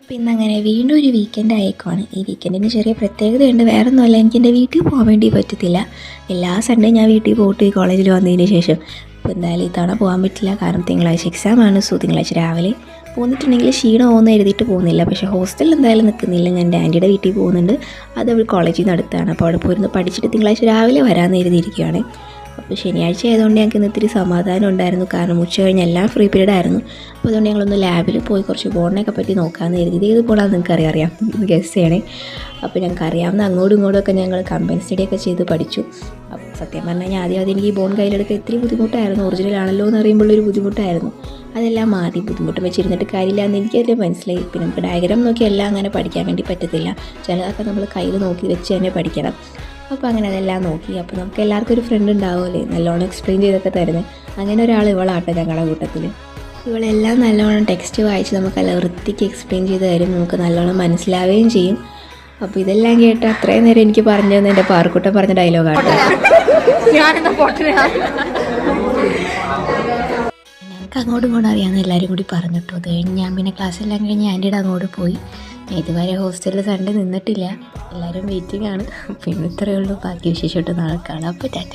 പിന്നെ അങ്ങനെ വീണ്ടും ഒരു വീക്കെൻഡ് ആയേക്കുവാണ്. ഈ വീക്കെൻഡിന് ചെറിയ പ്രത്യേകതയുണ്ട്. വേറെ ഒന്നുമല്ല, എനിക്ക് എൻ്റെ വീട്ടിൽ പോകാൻ വേണ്ടി പറ്റത്തില്ല. എല്ലാ സൺഡേ ഞാൻ വീട്ടിൽ പോയിട്ട് ഈ കോളേജിൽ വന്നതിന് ശേഷം അപ്പോൾ എന്തായാലും ഇത്തവണ പോകാൻ പറ്റില്ല. കാരണം തിങ്കളാഴ്ച എക്സാമാണ്. സോ തിങ്കളാഴ്ച രാവിലെ പോന്നിട്ടുണ്ടെങ്കിൽ ക്ഷീണമൊന്നും എഴുതിയിട്ട് പോകുന്നില്ല. പക്ഷേ ഹോസ്റ്റലിൽ എന്തായാലും നിൽക്കുന്നില്ല. ഞാൻ എൻ്റെ ആൻറ്റിയുടെ വീട്ടിൽ പോകുന്നുണ്ട്. അത് അവൾ കോളേജിൽ നിന്ന് അടുത്താണ്. അപ്പോൾ അവിടെ പോയിരുന്ന് പഠിച്ചിട്ട് തിങ്കളാഴ്ച രാവിലെ വരാമെന്ന് എഴുതിയിരിക്കുകയാണ്. അപ്പോൾ ശനിയാഴ്ച ആയതുകൊണ്ട് ഞങ്ങൾക്ക് ഇന്ന് ഇത്തിരി സമാധാനം ഉണ്ടായിരുന്നു. കാരണം ഉച്ച കഴിഞ്ഞ് എല്ലാം ഫ്രീ പീരീഡ് ആയിരുന്നു. അപ്പോൾ അതുകൊണ്ട് ഞങ്ങളൊന്ന് ലാബിൽ പോയി കുറച്ച് ബോണിനെയൊക്കെ പറ്റി നോക്കാമെന്ന് കരുതി. ഇത് ഏത് ബോണാണെന്ന് നിങ്ങൾക്ക് അറിയാം, ഗസ് ചെയ്യണേ. അപ്പോൾ ഞങ്ങൾക്ക് അറിയാവുന്ന അങ്ങോട്ടും ഇങ്ങോട്ടുമൊക്കെ ഞങ്ങൾ കമ്പൈൻ സ്റ്റഡിയൊക്കെ ചെയ്ത് പഠിച്ചു. അപ്പോൾ സത്യം പറഞ്ഞാൽ ആദ്യം എനിക്ക് ഈ ബോൺ കയ്യിലെടുക്കാൻ ഇത്തിരി ബുദ്ധിമുട്ടായിരുന്നു. ഒറിജിനൽ ആണല്ലോ എന്ന് അറിയുമ്പോഴൊരു ബുദ്ധിമുട്ടായിരുന്നു. അതെല്ലാം മാറി. ബുദ്ധിമുട്ട് വെച്ചിരുന്നിട്ട് കാര്യമില്ല എന്ന് എനിക്കതിൽ മനസ്സിലായി. പിന്നെ നമുക്ക് ഡയഗ്രാം നോക്കി എല്ലാം അങ്ങനെ പഠിക്കാൻ വേണ്ടി പറ്റത്തില്ല. ചിലതൊക്കെ നമ്മൾ കയ്യിൽ നോക്കി വെച്ച് തന്നെ പഠിക്കണം. അപ്പോൾ അങ്ങനെ അതെല്ലാം നോക്കി. അപ്പോൾ നമുക്ക് എല്ലാവർക്കും ഒരു ഫ്രണ്ട് ഉണ്ടാവുമല്ലേ നല്ലോണം എക്സ്പ്ലെയിൻ ചെയ്തൊക്കെ തരുന്നത്. അങ്ങനെ ഒരാൾ ഇവളാട്ടെ ഞങ്ങളുടെ കൂട്ടത്തിൽ. ഇവളെല്ലാം നല്ലോണം ടെക്സ്റ്റ് വായിച്ച് നമുക്കല്ല വൃത്തിക്ക് എക്സ്പ്ലെയിൻ ചെയ്ത് തരും. നമുക്ക് നല്ലോണം മനസ്സിലാവുകയും ചെയ്യും. അപ്പോൾ ഇതെല്ലാം കേട്ട് അത്രയും നേരം എനിക്ക് പറഞ്ഞു തന്നെ എൻ്റെ പാർക്കുട്ടൻ പറഞ്ഞ ഡയലോഗാണ്. ഞങ്ങൾക്ക് അങ്ങോട്ടും ഇങ്ങോട്ടും അറിയാമെന്ന് എല്ലാവരും കൂടി പറഞ്ഞിട്ടു. അത് കഴിഞ്ഞ് ഞാൻ പിന്നെ ക്ലാസ്സെല്ലാം കഴിഞ്ഞ് ആൻറ്റിയുടെ അങ്ങോട്ട് പോയി. ഇതുവരെ ഹോസ്റ്റലിൽ സൺഡേ നിന്നിട്ടില്ല. എല്ലാവരും വെയിറ്റിംഗ് ആണ്. പിന്നെ ഇത്രയേ ഉള്ളൂ. ബാക്കി വിശേഷമായിട്ട് നാളെ കാണാം. അപ്പോൾ ടാറ്റ.